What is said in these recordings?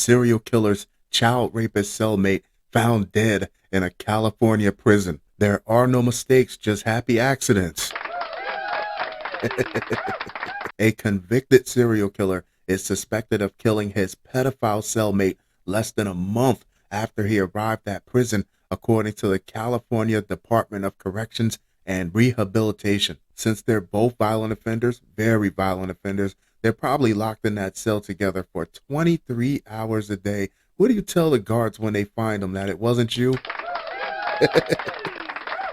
serial killer's child rapist cellmate found dead in a California prison. There are no mistakes, just happy accidents. A convicted serial killer is suspected of killing his pedophile cellmate less than a month after he arrived at prison, according to the California Department of Corrections and Rehabilitation. Since they're both violent offenders, very violent offenders, they're probably locked in that cell together for 23 hours a day. What do you tell the guards when they find them, that it wasn't you?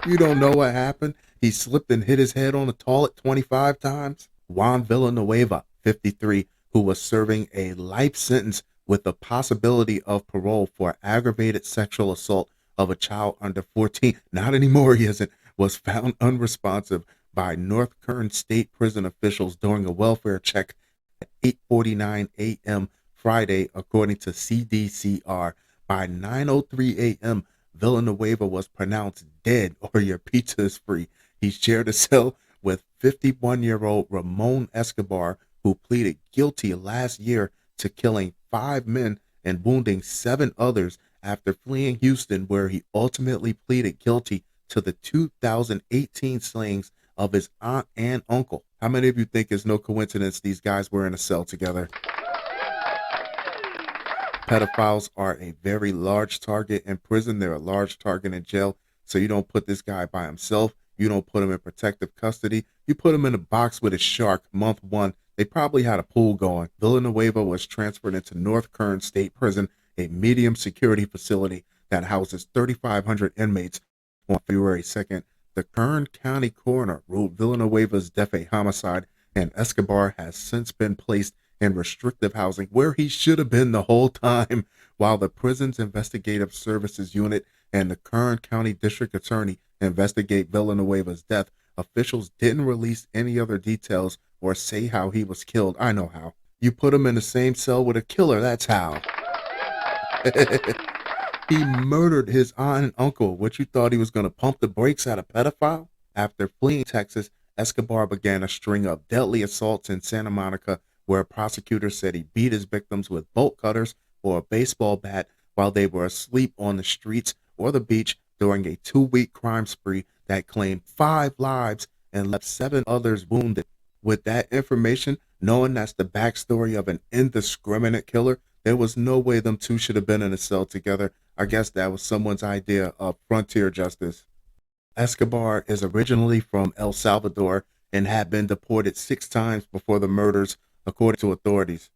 You don't know what happened? He slipped and hit his head on the toilet 25 times? Juan Villanueva, 53, who was serving a life sentence with the possibility of parole for aggravated sexual assault of a child under 14, not anymore he isn't, was found unresponsive by North Kern State Prison officials during a welfare check at 8:49 a.m. Friday, according to CDCR. By 9:03 a.m., Villanueva was pronounced dead, or your pizza is free. He shared a cell with 51-year-old Ramon Escobar, who pleaded guilty last year to killing 5 men and wounding 7 others after fleeing Houston, where he ultimately pleaded guilty to the 2018 slayings of his aunt and uncle. How many of you think it's no coincidence these guys were in a cell together? Pedophiles are a very large target in prison. They're a large target in jail. So you don't put this guy by himself. You don't put him in protective custody. You put him in a box with a shark. Month 1, they probably had a pool going. Villanueva was transferred into North Kern State Prison, a medium security facility that houses 3,500 inmates. On February 2nd, the Kern County coroner ruled Villanueva's death a homicide, and Escobar has since been placed in restrictive housing, where he should have been the whole time. While the prison's investigative services unit and the Kern County District Attorney investigate Villanueva's death, officials didn't release any other details or say how he was killed. I know how. You put him in the same cell with a killer, that's how. He murdered his aunt and uncle. What, you thought he was going to pump the brakes at a pedophile? After fleeing Texas, Escobar began a string of deadly assaults in Santa Monica, where prosecutors said he beat his victims with bolt cutters or a baseball bat while they were asleep on the streets or the beach during a 2-week crime spree that claimed 5 lives and left 7 others wounded. With that information, knowing that's the backstory of an indiscriminate killer, there was no way them two should have been in a cell together. I guess that was someone's idea of frontier justice. Escobar is originally from El Salvador and had been deported 6 times before the murders, according to authorities.